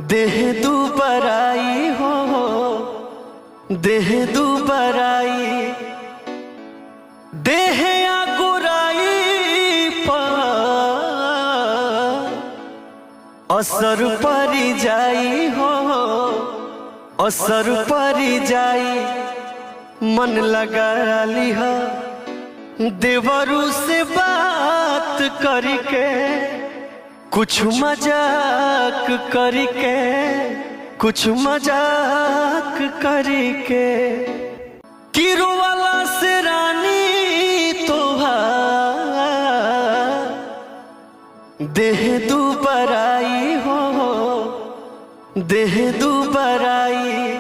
देह दुबराई हो, देह दुबराई, देह आगुराई पर असर परी जाई हो, असर परी जाई। मन लगा लिह देवरू से बात करके, कुछ मजाक करके, कुछ मजाक करके। किरो वाला से रानी तोहार देह दुबराई हो, देह दुबराई।